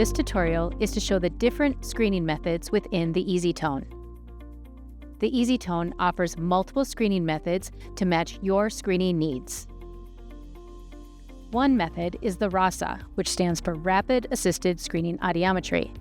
This tutorial is to show the different screening methods within the easyTone. The easyTone offers multiple screening methods to match your screening needs. One method is the RASA, which stands for Rapid Assisted Screening Audiometry.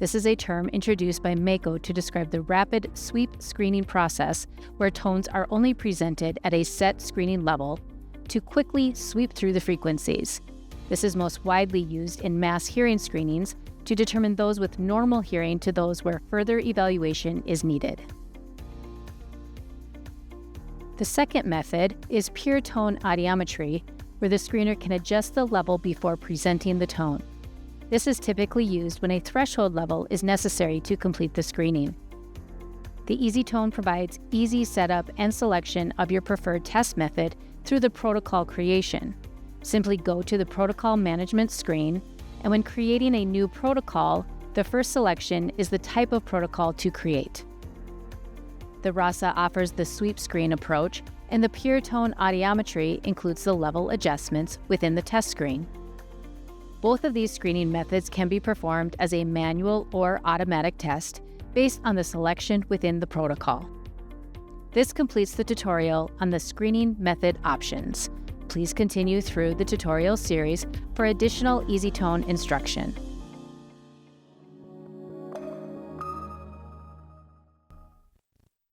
This is a term introduced by MAICO to describe the rapid sweep screening process where tones are only presented at a set screening level to quickly sweep through the frequencies. This is most widely used in mass hearing screenings to determine those with normal hearing to those where further evaluation is needed. The second method is pure tone audiometry, where the screener can adjust the level before presenting the tone. This is typically used when a threshold level is necessary to complete the screening. The easyTone provides easy setup and selection of your preferred test method through the protocol creation. Simply go to the protocol management screen, and when creating a new protocol, the first selection is the type of protocol to create. The RASA offers the sweep screen approach, and the pure tone audiometry includes the level adjustments within the test screen. Both of these screening methods can be performed as a manual or automatic test based on the selection within the protocol. This completes the tutorial on the screening method options. Please continue through the tutorial series for additional easyTone instruction.